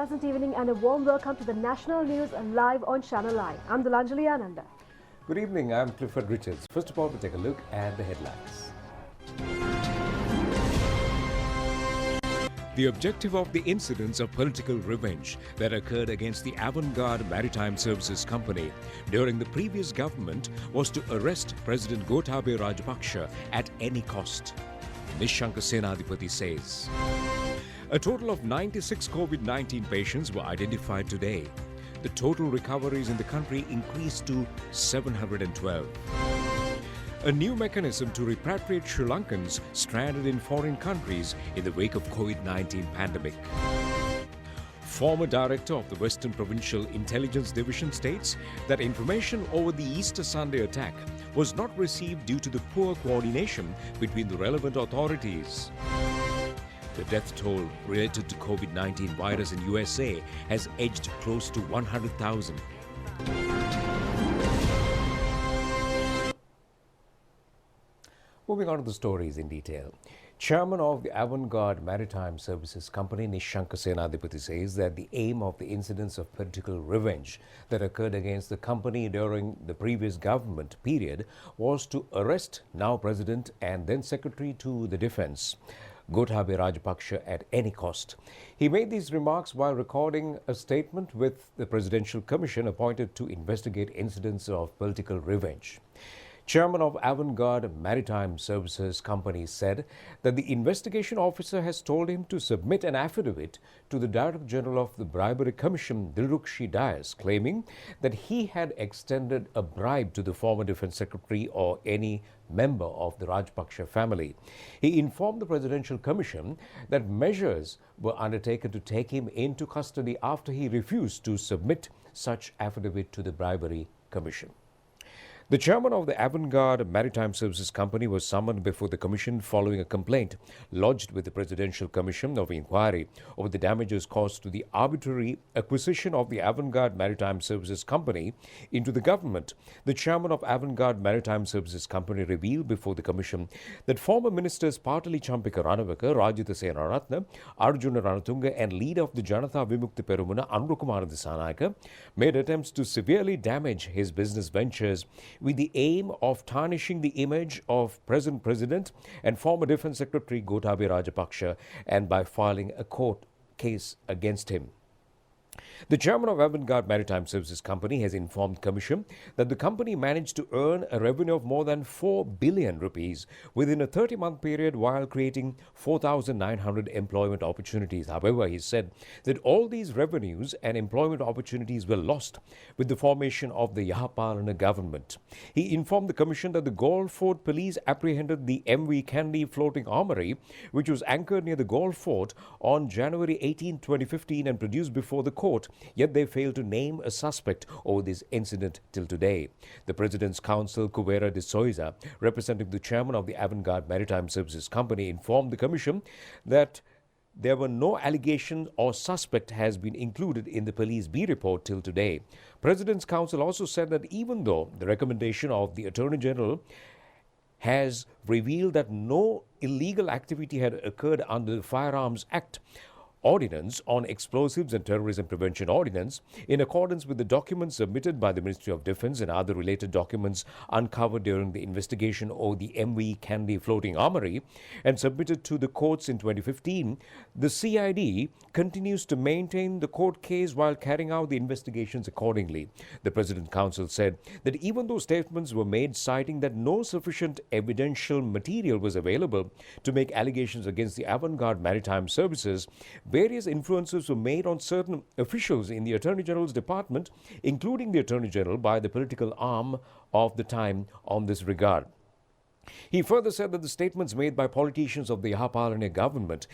pleasant evening and a warm welcome to the National News live on Channel I. I'm Dulanjali Ananda. Good evening, I'm Clifford Richards. First of all, we take a look at the headlines. The objective of the incidents of political revenge that occurred against the Avant-Garde Maritime Services Company during the previous government was to arrest President Gotabaya Rajapaksa at any cost, Nishanka Senadipati says. A total of 96 COVID-19 patients were identified today. The total recoveries in the country increased to 712. A new mechanism to repatriate Sri Lankans stranded in foreign countries in the wake of COVID-19 pandemic. Former director of the Western Provincial Intelligence Division states that information over the Easter Sunday attack was not received due to the poor coordination between the relevant authorities. The death toll related to COVID-19 virus in USA has edged close to 100,000. Moving on to the stories in detail. Chairman of the Avant-Garde Maritime Services Company, Nishanka Senadipati, says that the aim of the incidents of political revenge that occurred against the company during the previous government period was to arrest now President and then Secretary to the Defence, Gotabaya Rajapaksa, at any cost. He made these remarks while recording a statement with the Presidential Commission appointed to investigate incidents of political revenge. Chairman of Avant-Garde Maritime Services Company said that the investigation officer has told him to submit an affidavit to the Director General of the Bribery Commission, Dilrukshi Dias, claiming that he had extended a bribe to the former Defence Secretary or any member of the Rajapaksa family. He informed the Presidential Commission that measures were undertaken to take him into custody after he refused to submit such affidavit to the Bribery Commission. The chairman of the Avant-Garde Maritime Services Company was summoned before the Commission following a complaint lodged with the Presidential Commission of Inquiry over the damages caused to the arbitrary acquisition of the Avant-Garde Maritime Services Company into the government. The chairman of Avant-Garde Maritime Services Company revealed before the Commission that former ministers Patali Champika Ranawaka, Rajitha Senaratne, Arjuna Ranatunga and leader of the Janatha Vimukti Perumuna, Anurukumara Dissanayaka, made attempts to severely damage his business ventures with the aim of tarnishing the image of present President and former Defence Secretary Gotabaya Rajapaksa, and by filing a court case against him. The chairman of Avant-Garde Maritime Services Company has informed Commission that the company managed to earn a revenue of more than 4 billion rupees within a 30-month period while creating 4,900 employment opportunities. However, he said that all these revenues and employment opportunities were lost with the formation of the Yahapalana government. He informed the Commission that the Galle Fort police apprehended the MV Kandy floating armory, which was anchored near the Galle Fort on January 18, 2015 and produced before the court, yet they failed to name a suspect over this incident till today. The President's counsel, Kuvera de Souza, representing the chairman of the Avant-Garde Maritime Services Company, informed the Commission that there were no allegations or suspect has been included in the police B report till today. President's counsel also said that even though the recommendation of the Attorney General has revealed that no illegal activity had occurred under the Firearms Act Ordinance on Explosives and Terrorism Prevention Ordinance, in accordance with the documents submitted by the Ministry of Defence and other related documents uncovered during the investigation over the MV Kandy floating armory and submitted to the courts in 2015, the CID continues to maintain the court case while carrying out the investigations accordingly. The President Counsel said that even though statements were made citing that no sufficient evidential material was available to make allegations against the Avant-Garde Maritime Services, various influences were made on certain officials in the Attorney General's department, including the Attorney General, by the political arm of the time on this regard. He further said that the statements made by politicians of the Yahapalana government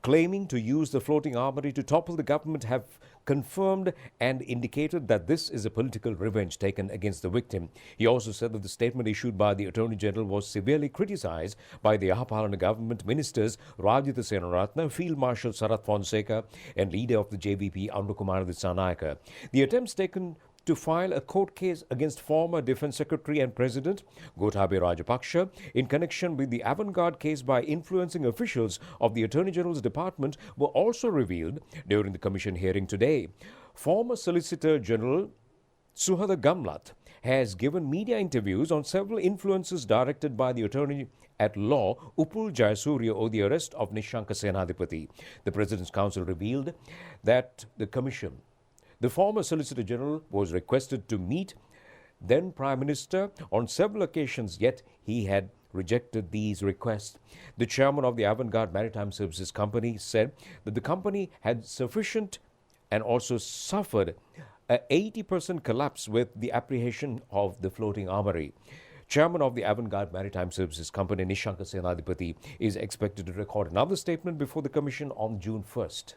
claiming to use the floating armory to topple the government have confirmed and indicated that this is a political revenge taken against the victim. He also said that the statement issued by the Attorney General was severely criticized by the Yahapalana government ministers Rajitha Senaratne, Field Marshal Sarath Fonseca and leader of the JVP Anurukumara Dissanayaka. The attempts taken to file a court case against former Defence Secretary and President Gotabaya Rajapaksa in connection with the avant-garde case by influencing officials of the Attorney General's Department were also revealed during the Commission hearing today. Former Solicitor General Suhada Gamlat has given media interviews on several influences directed by the Attorney at Law Upul Jayasuriya over the arrest of Nishanka Senadipati. The President's Council revealed that the former Solicitor General was requested to meet then Prime Minister on several occasions, yet he had rejected these requests. The chairman of the Avant-Garde Maritime Services Company said that the company had sufficient and also suffered an 80% collapse with the apprehension of the floating armory. Chairman of the Avant-Garde Maritime Services Company, Nishanka Senadipati, is expected to record another statement before the Commission on June 1st.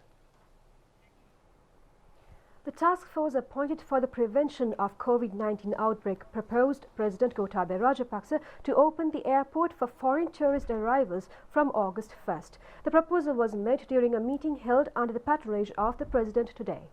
The task force appointed for the prevention of COVID-19 outbreak proposed President Gotabaya Rajapaksa to open the airport for foreign tourist arrivals from August 1st. The proposal was made during a meeting held under the patronage of the President today.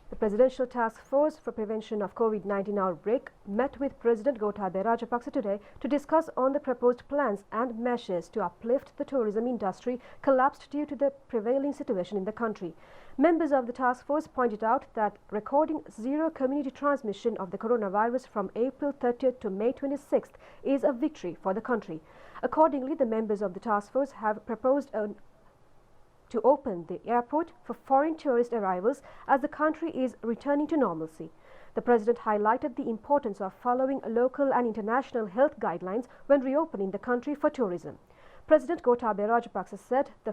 The Presidential Task Force for Prevention of COVID-19 outbreak met with President Gotabaya Rajapaksa today to discuss on the proposed plans and measures to uplift the tourism industry collapsed due to the prevailing situation in the country. Members of the task force pointed out that recording zero community transmission of the coronavirus from April 30th to May 26th is a victory for the country. Accordingly, the members of the task force have proposed to open the airport for foreign tourist arrivals as the country is returning to normalcy. The President highlighted the importance of following local and international health guidelines when reopening the country for tourism. President Gotabaya Rajapaksa said the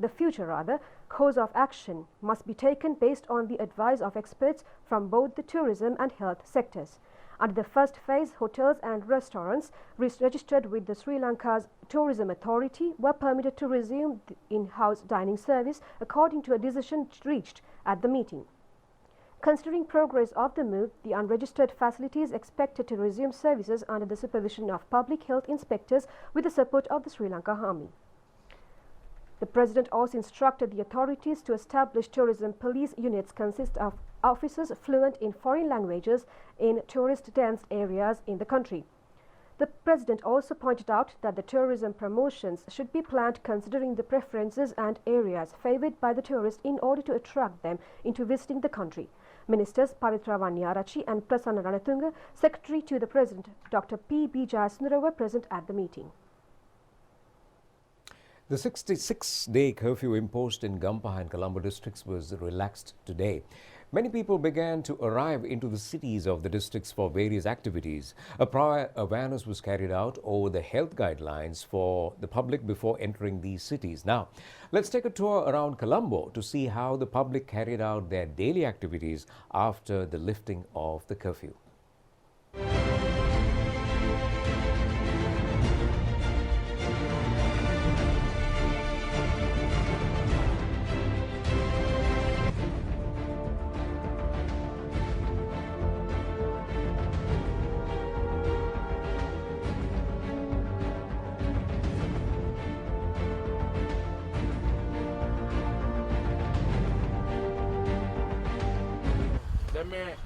future course of action must be taken based on the advice of experts from both the tourism and health sectors. Under the first phase, hotels and restaurants registered with the Sri Lanka's Tourism Authority were permitted to resume the in-house dining service according to a decision reached at the meeting. Considering progress of the move, the unregistered facilities expected to resume services under the supervision of public health inspectors with the support of the Sri Lanka Army. The President also instructed the authorities to establish tourism police units consist of officers fluent in foreign languages in tourist-dense areas in the country. The President also pointed out that the tourism promotions should be planned considering the preferences and areas favoured by the tourists in order to attract them into visiting the country. Ministers Pavitra Wanyarachi and Prasanna Ranatunga, Secretary to the President Dr. P.B. Jayasundara were present at the meeting. The 66-day curfew imposed in Gampaha and Colombo districts was relaxed today. Many people began to arrive into the cities of the districts for various activities. A prior awareness was carried out over the health guidelines for the public before entering these cities. Now, let's take a tour around Colombo to see how the public carried out their daily activities after the lifting of the curfew.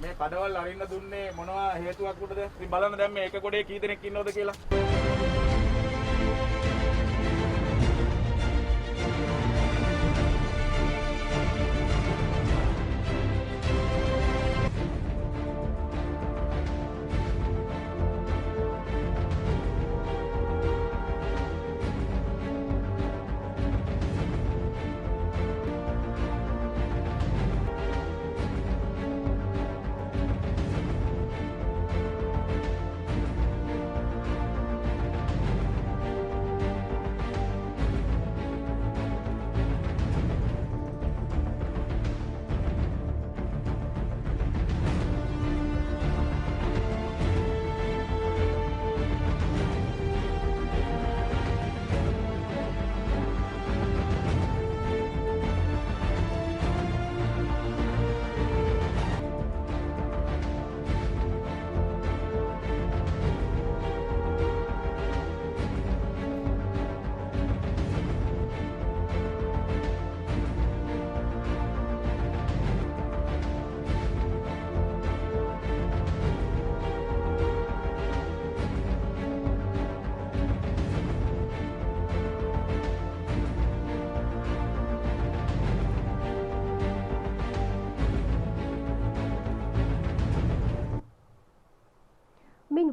මේ කඩවල් අරින්න දුන්නේ මොනවා හේතුවක් උඩද? ඉතින් බලන්න දැන් මේ එක කොටේ කී දෙනෙක් ඉන්නවද කියලා.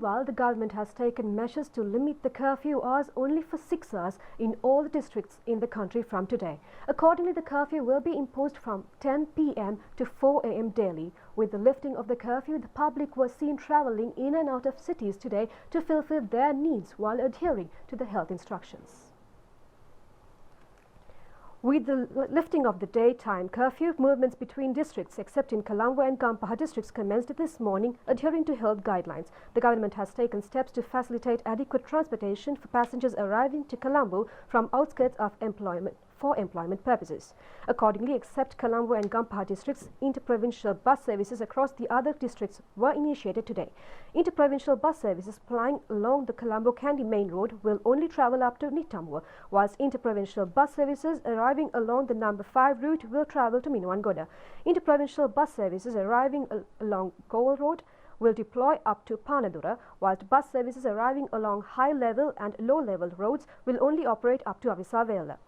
Meanwhile, the government has taken measures to limit the curfew hours only for 6 hours in all the districts in the country from today. Accordingly, the curfew will be imposed from 10 p.m. to 4 a.m. daily. With the lifting of the curfew, the public was seen travelling in and out of cities today to fulfill their needs while adhering to the health instructions. With the lifting of the daytime curfew, movements between districts except in Colombo and Gampaha districts commenced this morning, adhering to health guidelines. The government has taken steps to facilitate adequate transportation for passengers arriving to Colombo from outskirts of for employment purposes. Accordingly, except Colombo and Gampaha districts, interprovincial bus services across the other districts were initiated today. Interprovincial bus services plying along the Colombo-Kandy main road will only travel up to Nitambua, whilst interprovincial bus services arriving along the number 5 route will travel to Minuangoda. Interprovincial bus services arriving along Goal Road will deploy up to Panadura, whilst bus services arriving along high-level and low-level roads will only operate up to Avisavela.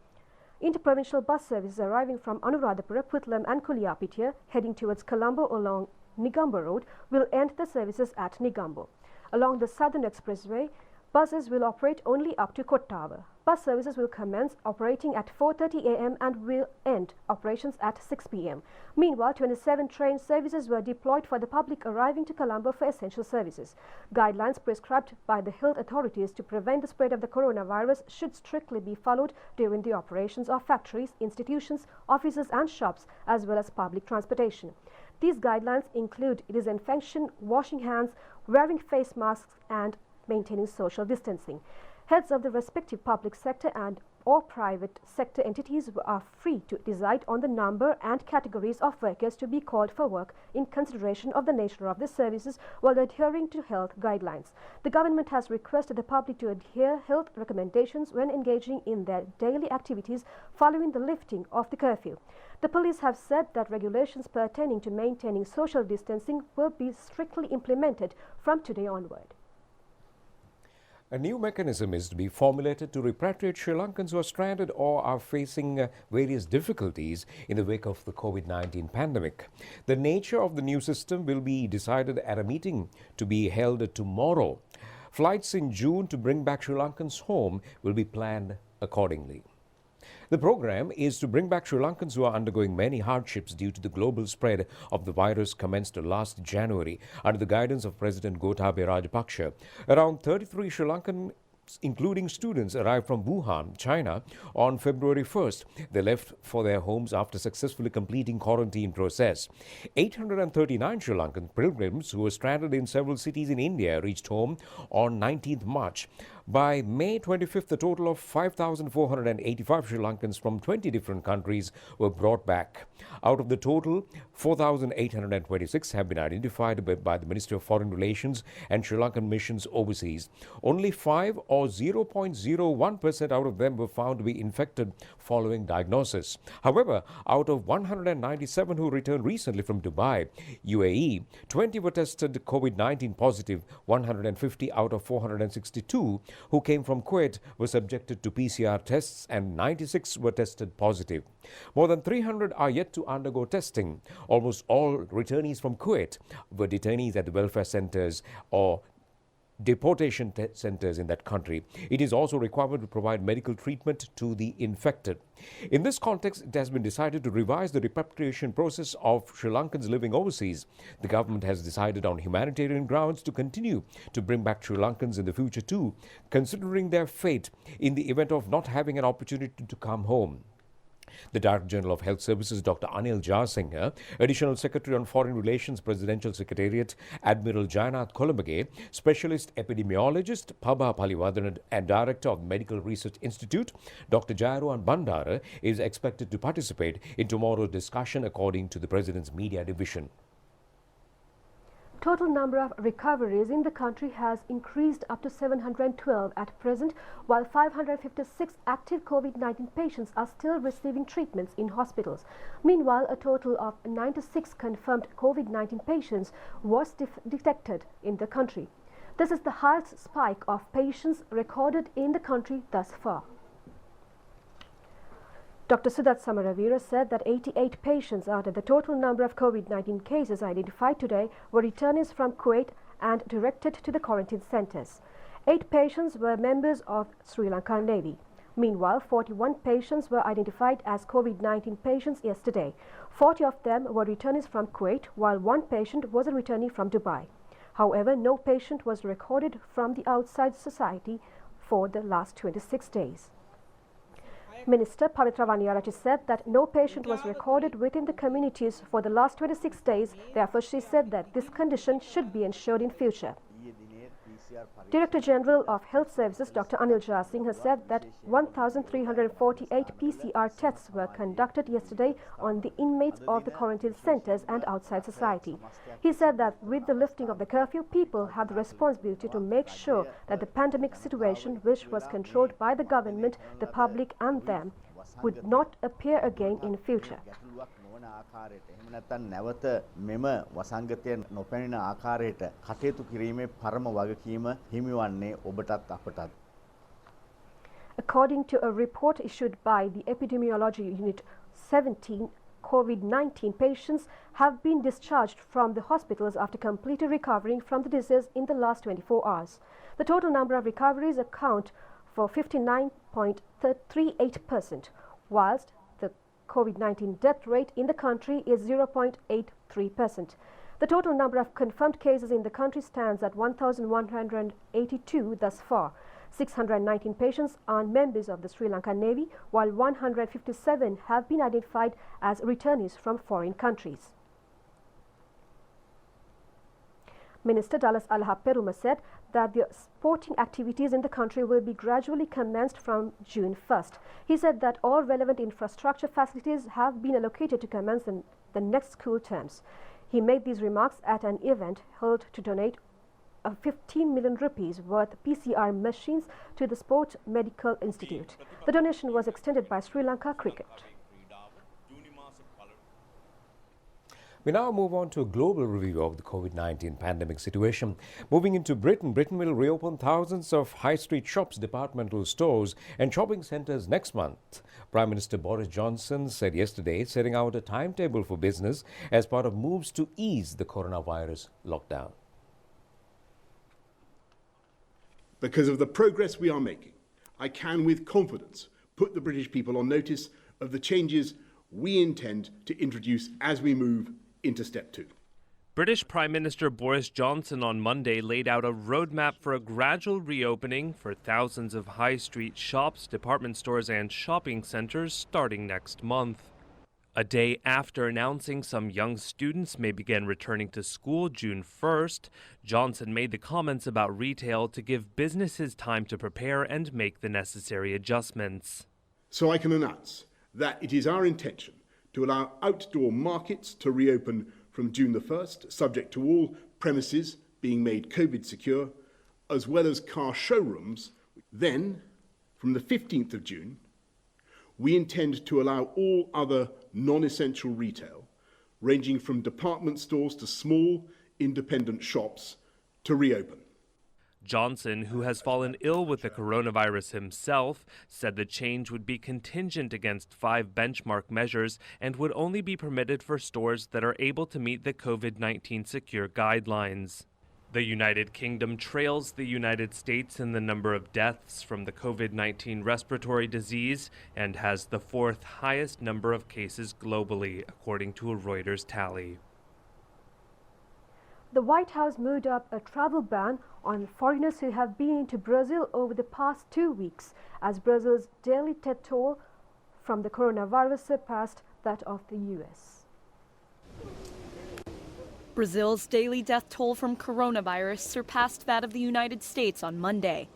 Interprovincial bus services arriving from Anuradhapura, Putlam and Kuliapitiya heading towards Colombo along Nigambo Road will end the services at Nigambo. Along the Southern Expressway, buses will operate only up to Kottava. Bus services will commence operating at 4:30 a.m. and will end operations at 6 p.m. Meanwhile, 27 train services were deployed for the public arriving to Colombo for essential services. Guidelines prescribed by the health authorities to prevent the spread of the coronavirus should strictly be followed during the operations of factories, institutions, offices and shops, as well as public transportation. These guidelines include disinfection, washing hands, wearing face masks and maintaining social distancing. Heads of the respective public sector and or private sector entities are free to decide on the number and categories of workers to be called for work in consideration of the nature of the services while adhering to health guidelines. The government has requested the public to adhere health recommendations when engaging in their daily activities following the lifting of the curfew. The police have said that regulations pertaining to maintaining social distancing will be strictly implemented from today onward. A new mechanism is to be formulated to repatriate Sri Lankans who are stranded or are facing various difficulties in the wake of the COVID-19 pandemic. The nature of the new system will be decided at a meeting to be held tomorrow. Flights in June to bring back Sri Lankans home will be planned accordingly. The program is to bring back Sri Lankans who are undergoing many hardships due to the global spread of the virus commenced last January under the guidance of President Gotabaya Rajapaksa. Around 33 Sri Lankan, including students, arrived from Wuhan, China on February 1st. They left for their homes after successfully completing quarantine process. 839 Sri Lankan pilgrims who were stranded in several cities in India reached home on 19th March. By May 25th, a total of 5,485 Sri Lankans from 20 different countries were brought back. Out of the total, 4,826 have been identified by the Ministry of Foreign Relations and Sri Lankan missions overseas. Only 5 or 0.01% out of them were found to be infected following diagnosis. However, out of 197 who returned recently from Dubai, UAE, 20 were tested COVID-19 positive. 150 out of 462 who came from Kuwait were subjected to PCR tests and 96 were tested positive. More than 300 are yet to undergo testing. Almost all returnees from Kuwait were detainees at the welfare centers or deportation centers in that country. It is also required to provide medical treatment to the infected. In this context, it has been decided to revise the repatriation process of Sri Lankans living overseas. The government has decided on humanitarian grounds to continue to bring back Sri Lankans in the future too, considering their fate in the event of not having an opportunity to come home. The Director General of Health Services, Dr. Anil Jayasinghe, Additional Secretary on Foreign Relations, Presidential Secretariat, Admiral Jayanath Kolambage, Specialist Epidemiologist, Pabha Paliwadana, and Director of the Medical Research Institute, Dr. Jayaruwan Bandara, is expected to participate in tomorrow's discussion, according to the President's Media Division. Total number of recoveries in the country has increased up to 712 at present, while 556 active COVID-19 patients are still receiving treatments in hospitals. Meanwhile, a total of 96 confirmed COVID-19 patients was detected in the country. This is the highest spike of patients recorded in the country thus far. Dr. Sudat Samaravira said that 88 patients out of the total number of COVID-19 cases identified today were returnees from Kuwait and directed to the quarantine centres. 8 patients were members of Sri Lankan Navy. Meanwhile, 41 patients were identified as COVID-19 patients yesterday. 40 of them were returnees from Kuwait, while 1 patient was a returnee from Dubai. However, no patient was recorded from the outside society for the last 26 days. Minister Rupavahini said that no patient was recorded within the communities for the last 26 days. Therefore, she said that this condition should be ensured in future. Director General of Health Services Dr. Anil Jasingh has said that 1,348 PCR tests were conducted yesterday on the inmates of the quarantine centres and outside society. He said that with the lifting of the curfew, people have the responsibility to make sure that the pandemic situation, which was controlled by the government, the public and them, would not appear again in future. එහෙම නැත්නම් නැවත මෙම වසංගතය නොපැමිණෙන ආකාරයට කටයුතු කිරීමේ පරම වගකීම හිමිවන්නේ ඔබටත් අපටත්. According to a report issued by the Epidemiology Unit, 17 COVID-19 patients have been discharged from the hospitals after completely recovering from the disease in the last 24 hours. The total number of recoveries account for 59.38%, whilst the COVID-19 death rate in the country is 0.83%. The total number of confirmed cases in the country stands at 1,182 thus far. 619 patients are members of the Sri Lankan Navy, while 157 have been identified as returnees from foreign countries. Minister Dallas Alaha-Peruma said that the sporting activities in the country will be gradually commenced from June 1st. He said that all relevant infrastructure facilities have been allocated to commence in the next school terms. He made these remarks at an event held to donate 15 million rupees worth PCR machines to the Sport Medical Institute. The donation was extended by Sri Lanka Cricket. We now move on to a global review of the COVID-19 pandemic situation. Moving into Britain, Britain will reopen thousands of high street shops, departmental stores and shopping centres next month. Prime Minister Boris Johnson said yesterday, setting out a timetable for business as part of moves to ease the coronavirus lockdown. Because of the progress we are making, I can with confidence put the British people on notice of the changes we intend to introduce as we move into step 2. British Prime Minister Boris Johnson on Monday laid out a roadmap for a gradual reopening for thousands of high street shops, department stores and shopping centres starting next month. A day after announcing some young students may begin returning to school June 1st, Johnson made the comments about retail to give businesses time to prepare and make the necessary adjustments. So I can announce that it is our intention to allow outdoor markets to reopen from June the 1st, subject to all premises being made COVID secure, as well as car showrooms. Then, from the 15th of June, we intend to allow all other non-essential retail, ranging from department stores to small independent shops, to reopen. Johnson, who has fallen ill with the coronavirus himself, said the change would be contingent against 5 benchmark measures and would only be permitted for stores that are able to meet the COVID-19 secure guidelines. The United Kingdom trails the United States in the number of deaths from the COVID-19 respiratory disease and has the 4th highest number of cases globally, according to a Reuters tally. The White House moved up a travel ban on foreigners who have been to Brazil over the past 2 weeks, as Brazil's daily death toll from the coronavirus surpassed that of the U.S. Brazil's daily death toll from coronavirus surpassed that of the United States on Monday.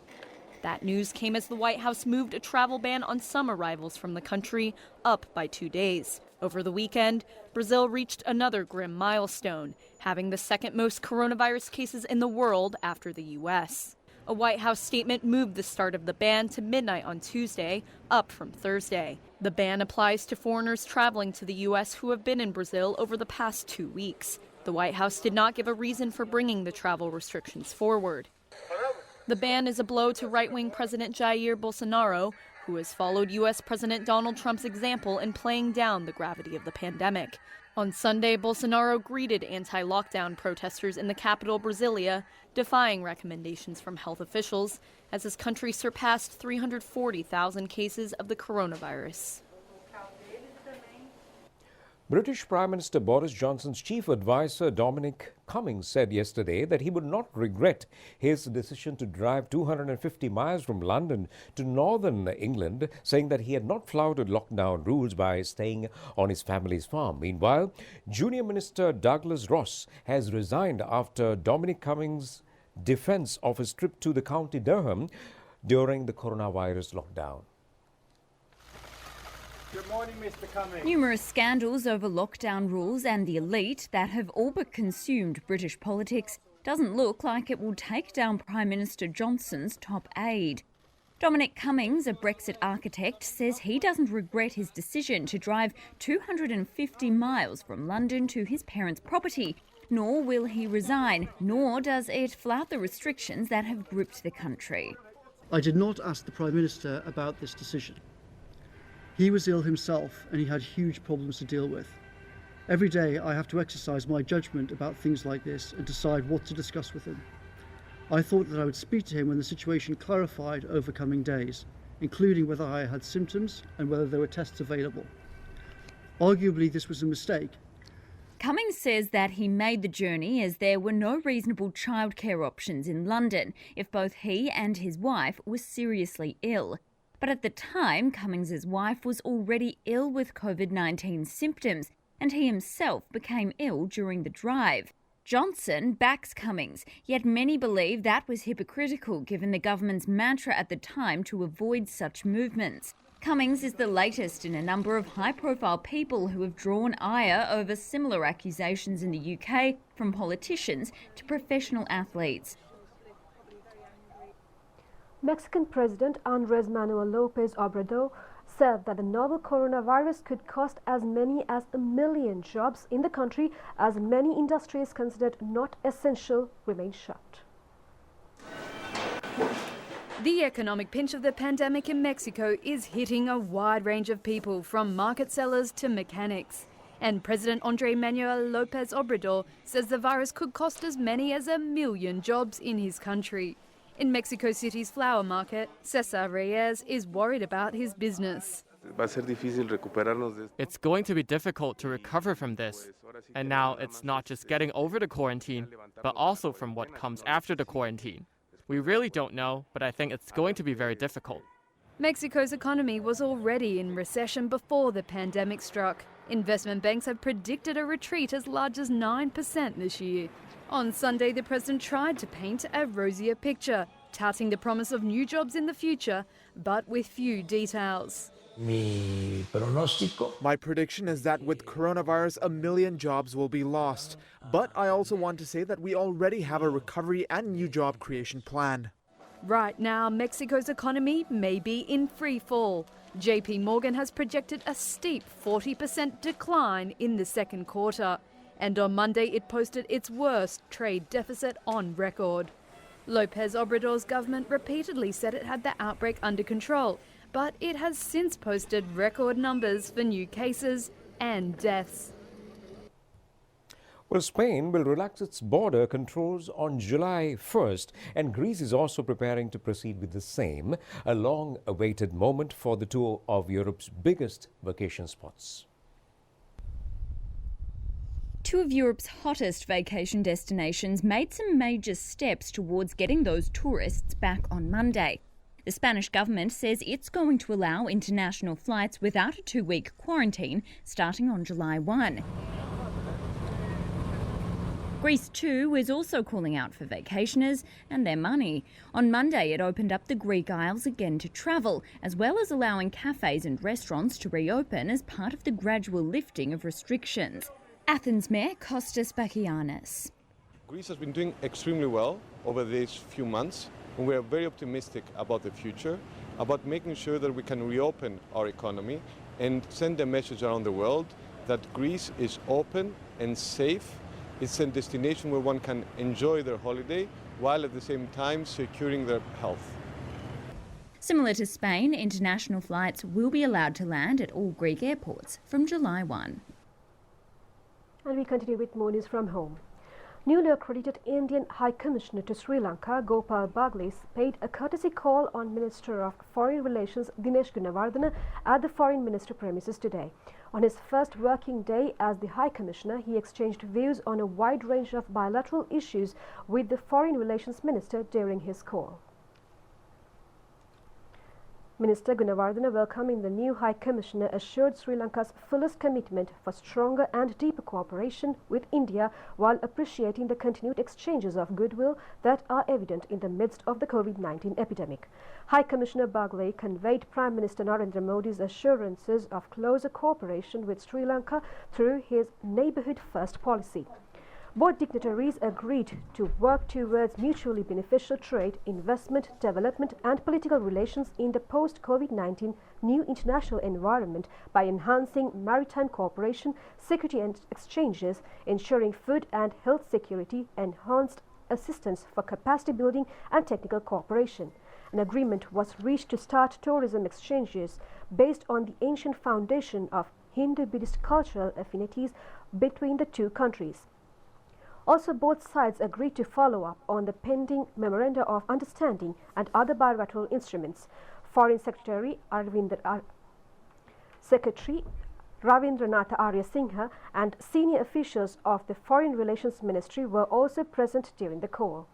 That news came as the White House moved a travel ban on some arrivals from the country up by 2 days. Over the weekend, Brazil reached another grim milestone, having the second most coronavirus cases in the world after the U.S. A White House statement moved the start of the ban to midnight on Tuesday, up from Thursday. The ban applies to foreigners traveling to the U.S. who have been in Brazil over the past 2 weeks. The White House did not give a reason for bringing the travel restrictions forward. The ban is a blow to right-wing President Jair Bolsonaro, who has followed U.S. President Donald Trump's example in playing down the gravity of the pandemic. On Sunday, Bolsonaro greeted anti-lockdown protesters in the capital, Brasilia, defying recommendations from health officials as his country surpassed 340,000 cases of the coronavirus. British Prime Minister Boris Johnson's chief advisor Dominic Cummings said yesterday that he would not regret his decision to drive 250 miles from London to northern England, saying that he had not flouted lockdown rules by staying on his family's farm. Meanwhile, Junior Minister Douglas Ross has resigned after Dominic Cummings' defence of his trip to the County Durham during the coronavirus lockdown. Good morning, Mr. Cummings. Numerous scandals over lockdown rules and the elite that have all but consumed British politics doesn't look like it will take down Prime Minister Johnson's top aide. Dominic Cummings, a Brexit architect, says he doesn't regret his decision to drive 250 miles from London to his parents' property, nor will he resign, nor does it flout the restrictions that have gripped the country. I did not ask the Prime Minister about this decision. He was ill himself and he had huge problems to deal with. Every day I have to exercise my judgment about things like this and decide what to discuss with him. I thought that I would speak to him when the situation clarified over coming days, including whether I had symptoms and whether there were tests available. Arguably this was a mistake. Cummings says that he made the journey as there were no reasonable childcare options in London if both he and his wife were seriously ill. But at the time, Cummings' wife was already ill with COVID-19 symptoms, and he himself became ill during the drive. Johnson backs Cummings, yet many believe that was hypocritical given the government's mantra at the time to avoid such movements. Cummings is the latest in a number of high-profile people who have drawn ire over similar accusations in the UK, from politicians to professional athletes. Mexican President Andrés Manuel López Obrador said that the novel coronavirus could cost as many as 1 million jobs in the country as many industries considered not essential remain shut. The economic pinch of the pandemic in Mexico is hitting a wide range of people, from market sellers to mechanics. And President Andrés Manuel López Obrador says the virus could cost as many as 1 million jobs in his country. In Mexico City's flower market, Cesar Reyes is worried about his business. It's going to be difficult to recover from this. And now it's not just getting over the quarantine, but also from what comes after the quarantine. We really don't know, but I think it's going to be very difficult. Mexico's economy was already in recession before the pandemic struck. Investment banks have predicted a retreat as large as 9% this year. On Sunday, the president tried to paint a rosier picture, touting the promise of new jobs in the future, but with few details. My prediction is that with coronavirus, 1 million jobs will be lost. But I also want to say that we already have a recovery and new job creation plan. Right now, Mexico's economy may be in free fall. JP Morgan has projected a steep 40% decline in the second quarter. And on Monday, it posted its worst trade deficit on record. López Obrador's government repeatedly said it had the outbreak under control, but it has since posted record numbers for new cases and deaths. Well, Spain will relax its border controls on July 1st, and Greece is also preparing to proceed with the same, a long-awaited moment for the two of Europe's biggest vacation spots. Two of Europe's hottest vacation destinations made some major steps towards getting those tourists back on Monday. The Spanish government says it's going to allow international flights without a 2-week quarantine starting on July 1. Greece, too, is also calling out for vacationers and their money. On Monday, it opened up the Greek Isles again to travel, as well as allowing cafes and restaurants to reopen as part of the gradual lifting of restrictions. Athens Mayor Kostas Bakianis. Greece has been doing extremely well over these few months, and we are very optimistic about the future, about making sure that we can reopen our economy and send a message around the world that Greece is open and safe. It's a destination where one can enjoy their holiday while at the same time securing their health. Similar to Spain, international flights will be allowed to land at all Greek airports from July 1. And we continue with more news from home. Newly accredited Indian High Commissioner to Sri Lanka, Gopal Bagley, paid a courtesy call on Minister of Foreign Relations Dinesh Gunawardena at the Foreign Minister premises today. On his first working day as the High Commissioner, he exchanged views on a wide range of bilateral issues with the Foreign Relations Minister during his call. Minister Gunawardena, welcoming the new High Commissioner, assured Sri Lanka's fullest commitment for stronger and deeper cooperation with India while appreciating the continued exchanges of goodwill that are evident in the midst of the COVID-19 epidemic. High Commissioner Bagley conveyed Prime Minister Narendra Modi's assurances of closer cooperation with Sri Lanka through his neighbourhood first policy. Both dignitaries agreed to work towards mutually beneficial trade, investment, development and political relations in the post-COVID-19 new international environment by enhancing maritime cooperation, security and exchanges, ensuring food and health security, enhanced assistance for capacity building and technical cooperation. An agreement was reached to start tourism exchanges based on the ancient foundation of Hindu-Buddhist cultural affinities between the two countries. Also, both sides agreed to follow up on the pending Memoranda of Understanding and other bilateral instruments. Foreign Secretary Ravindranatha Arya Singha and senior officials of the Foreign Relations Ministry were also present during the call.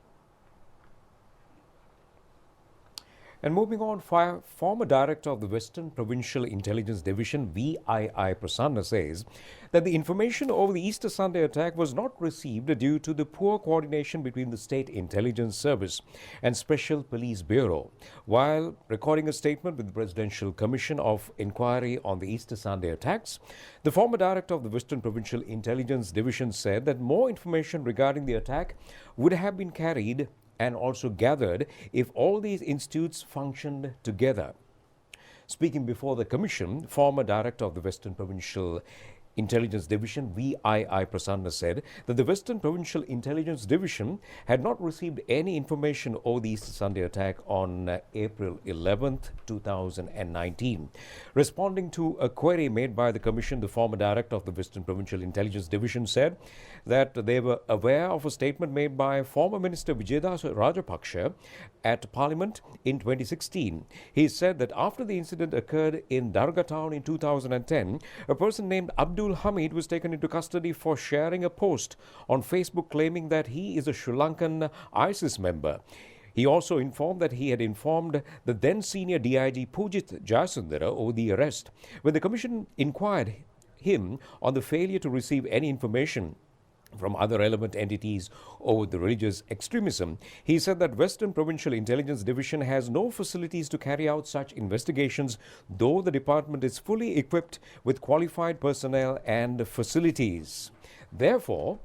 And moving on, former director of the Western Provincial Intelligence Division, VII Prasanna, says that the information over the Easter Sunday attack was not received due to the poor coordination between the State Intelligence Service and Special Police Bureau. While recording a statement with the Presidential Commission of Inquiry on the Easter Sunday attacks, the former director of the Western Provincial Intelligence Division said that more information regarding the attack would have been carried and also gathered if all these institutes functioned together. Speaking before the Commission, former director of the Western Provincial Intelligence Division, VII Prasanna, said that the Western Provincial Intelligence Division had not received any information over the Easter Sunday attack on April 11th, 2019. Responding to a query made by the Commission, the former director of the Western Provincial Intelligence Division said that they were aware of a statement made by former Minister Vijaydas Rajapaksa at Parliament in 2016. He said that after the incident occurred in Darga town in 2010, a person named Abdul Hamid was taken into custody for sharing a post on Facebook claiming that he is a Sri Lankan ISIS member. He also informed that he had informed the then senior DIG Pujit Jayasundara over the arrest. When the Commission inquired him on the failure to receive any information from other relevant entities over the religious extremism, he said that Western Provincial Intelligence Division has no facilities to carry out such investigations, though the department is fully equipped with qualified personnel and facilities. Therefore,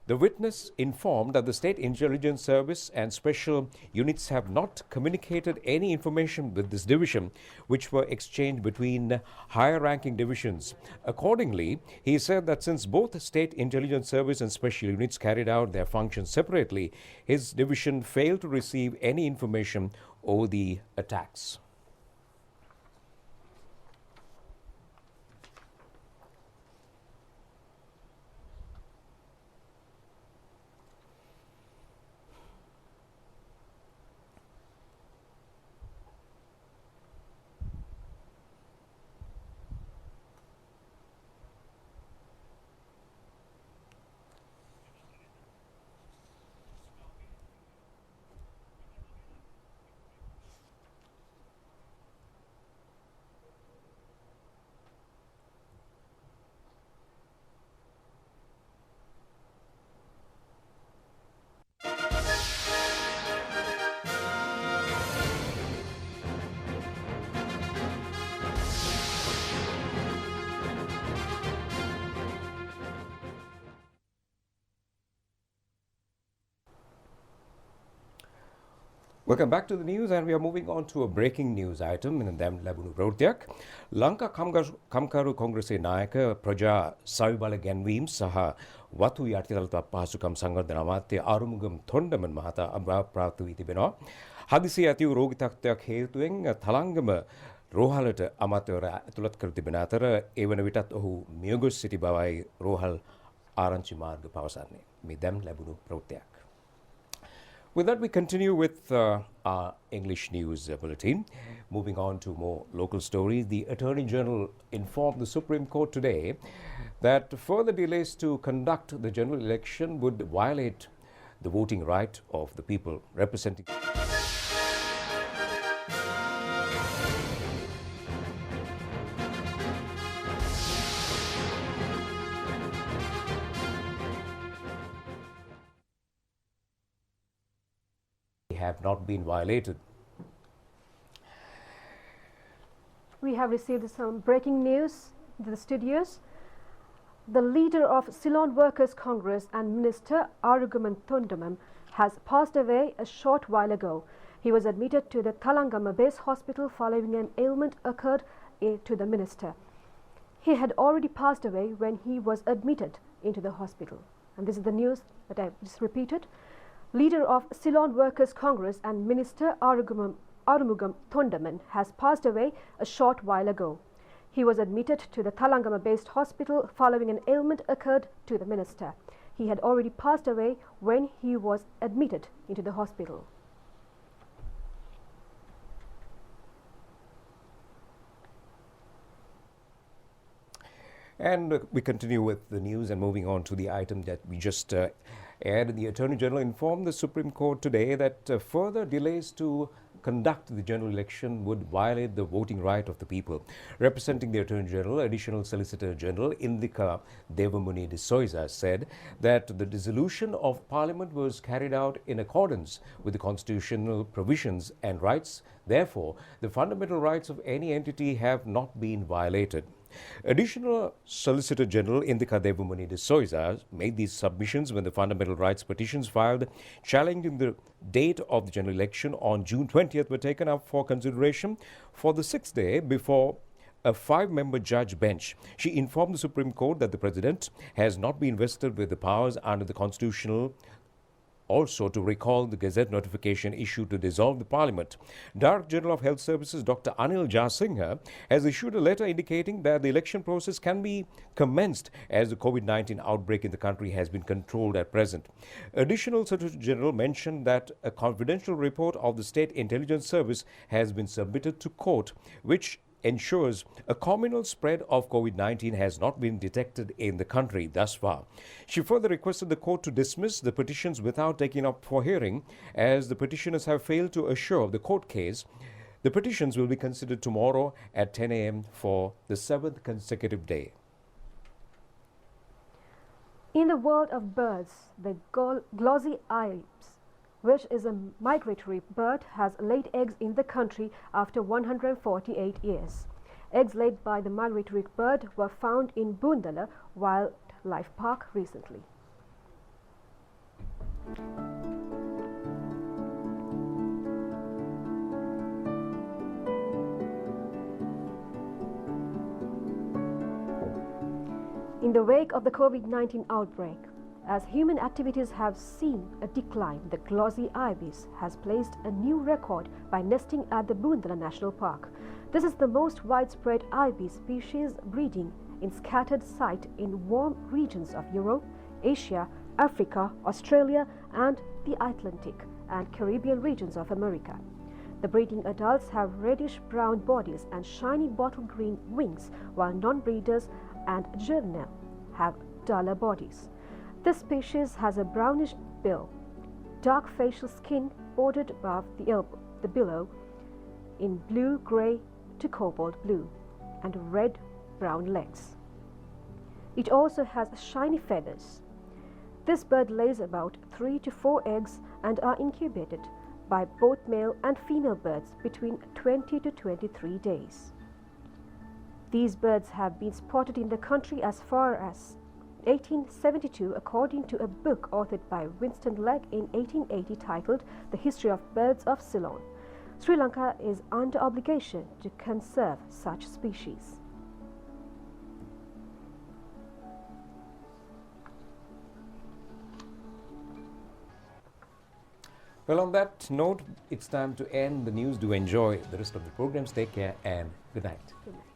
the witness informed that the State Intelligence Service and special units have not communicated any information with this division, which were exchanged between higher-ranking divisions. Accordingly, he said that since both State Intelligence Service and special units carried out their functions separately, his division failed to receive any information over the attacks. Welcome back to the news, and we are moving on to a breaking news item in them Labunu Protiak. Lanka Kamkaru Congress Nayaka Praja Savibala Ganweem Saha Watu Yatilalta Pasukam Sangardana Amatya Arumugam Thondaman Mahata Abra Pratu Itibeno Hadisi Atiu Rogitaktak Hetuing Talangama Rohalata Amateur Atulat Kurtibinator, even a bit at who Mugos City Bawai Rohal ආරංචි මාර්ග පවසන්නේ. මේ දැන් ලැබුණු ප්‍රවෘත්තියක්. With that, we continue with our English news bulletin. Moving on to more local stories, the Attorney General informed the Supreme Court today that further delays to conduct the general election would violate the voting right of the people representing. Have not been violated. We have received some breaking news in the studios. The leader of Ceylon Workers' Congress and Minister Arugaman Thondamam has passed away a short while ago. He was admitted to the Thalangama Base Hospital following an ailment occurred to the minister. He had already passed away when he was admitted into the hospital. And this is the news that I just repeated. Leader of Ceylon Workers' Congress and Minister Arumugam Thondaman has passed away a short while ago. He was admitted to the Thalangama-based hospital following an ailment occurred to the minister. He had already passed away when he was admitted into the hospital. And we continue with the news and moving on to the item that we just aired. The Attorney General informed the Supreme Court today that further delays to conduct the general election would violate the voting right of the people. Representing the Attorney General, Additional Solicitor General Indika Devamuni de Souza said that the dissolution of Parliament was carried out in accordance with the constitutional provisions and rights. Therefore, the fundamental rights of any entity have not been violated. Additional Solicitor General Indika Devamuni de Souza made these submissions when the fundamental rights petitions filed challenging the date of the general election on June 20th were taken up for consideration for the 6th day before a 5-member judge bench. She informed the Supreme Court that the President has not been vested with the powers under the constitutional also to recall the Gazette notification issued to dissolve the Parliament. Director General of Health Services Dr. Anil Jasingha has issued a letter indicating that the election process can be commenced as the COVID-19 outbreak in the country has been controlled at present. Additional Solicitor General mentioned that a confidential report of the State Intelligence Service has been submitted to court, which ensures a communal spread of COVID-19 has not been detected in the country thus far. She further requested the court to dismiss the petitions without taking up for hearing, as the petitioners have failed to assure the court case. The petitions will be considered tomorrow at 10 a.m. for the 7th consecutive day. In the world of birds, the glossy ibis, which is a migratory bird, has laid eggs in the country after 148 years. Eggs laid by the migratory bird were found in Bundala Wildlife Park recently. In the wake of the COVID-19 outbreak, as human activities have seen a decline, the glossy ibis has placed a new record by nesting at the Bundala National Park. This is the most widespread ibis species breeding in scattered site in warm regions of Europe, Asia, Africa, Australia, and the Atlantic and Caribbean regions of America. The breeding adults have reddish-brown bodies and shiny bottle green wings, while non-breeders and juvenile have duller bodies. This species has a brownish bill, dark facial skin bordered above the below in blue-gray to cobalt blue, and red-brown legs. It also has shiny feathers. This bird lays about 3 to 4 eggs and are incubated by both male and female birds between 20 to 23 days. These birds have been spotted in the country as far as 1872, according to a book authored by Winston Legg in 1880 titled The History of Birds of Ceylon. Sri Lanka is under obligation to conserve such species. Well, on that note, it's time to end the news. Do enjoy the rest of the programs. Take care and good night. Good night.